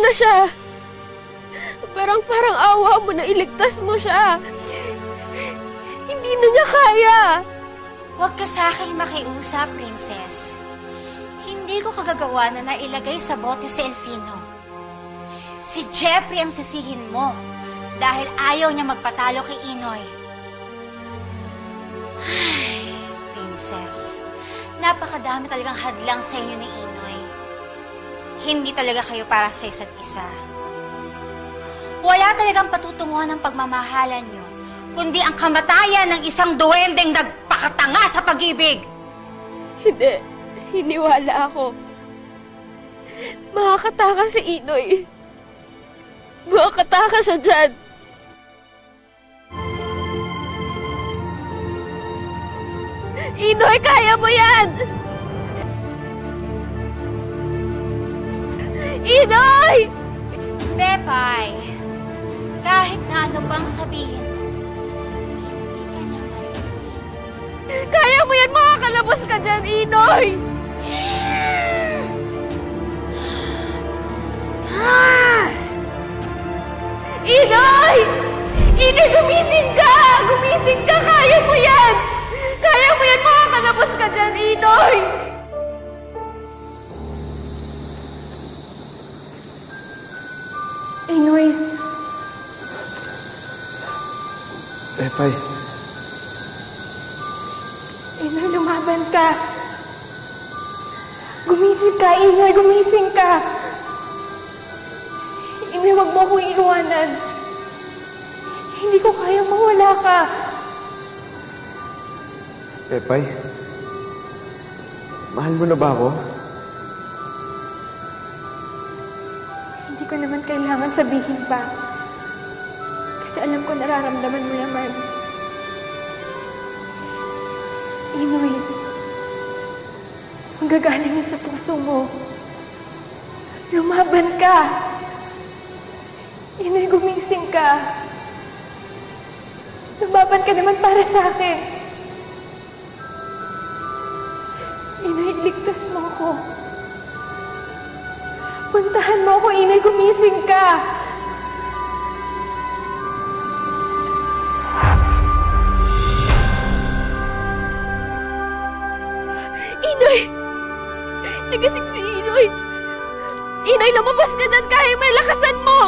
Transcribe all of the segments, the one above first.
na siya. Parang awa mo na iligtas mo siya. Hindi na niya kaya. Huwag ka sa akin makiusap, Princess. Hindi ko kagagawa na nailagay sa bote si Elfino. Si Jeffrey ang sisihin mo dahil ayaw niya magpatalo kay Inoy. Ay, Princess, napakadami talagang hadlang sa inyo ni Inoy. Hindi talaga kayo para sa isa't isa. Wala talagang patutunguhan ng pagmamahalan niyo, kundi ang kamatayan ng isang duwendeng nagpakatanga sa pag-ibig. Hindi. Hiniwala ako. Makakataka si Inoy. Makakataka siya dyan. Inoy, kaya mo yan! Inoy! Pepay, kahit na ano bang sabihin mo, hindi ka niya marinig. Kaya mo yan! Makakalabas ka dyan, Inoy! Inoy! Inoy, gumising ka! Gumising ka! Kaya mo yan! Kaya mo yan! Makakalabas ka dyan, Inoy! Inoy. Pepay. Inoy, lumaban ka. Gumising ka, Inoy. Gumising ka. Inoy, wag mo akong iiwanan. Hindi ko kayang mawala ka. Pepay? Mahal mo na ba ako? Hindi ko naman kailangan sabihin pa. Kasi alam ko nararamdaman mo naman. Inoy, manggagaling yan sa puso mo. Lumaban ka. Inoy, gumising ka. Lumaban ka naman para sa akin. Inoy, iligtas mo ako. Puntahan mo ako, Inoy, gumising ka. Inoy! Nagising si Inoy! Inoy, lumabas ka dyan! Kaya may lakasan mo!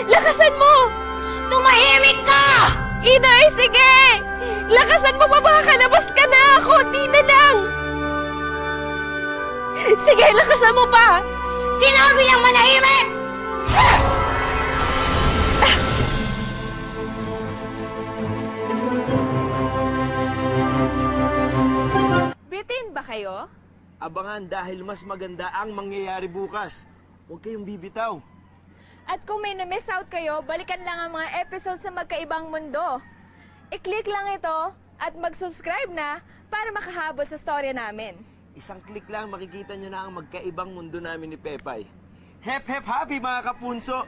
Lakasan mo! Tumahimik ka! Inoy, sige! Lakasan mo, makakalabas ka na! Konti na lang! Sige, lakasan mo pa! Sinabi lang manahimik! Bitin ba kayo? Abangan dahil mas maganda ang mangyayari bukas. Huwag kayong bibitaw. At kung may na-miss out kayo, balikan lang ang mga episodes sa Magkaibang Mundo. I-click lang ito at mag-subscribe na para makahabol sa storya namin. Isang click lang makikita nyo na ang magkaibang mundo namin ni Pepay. Hep hep happy mga kapunso!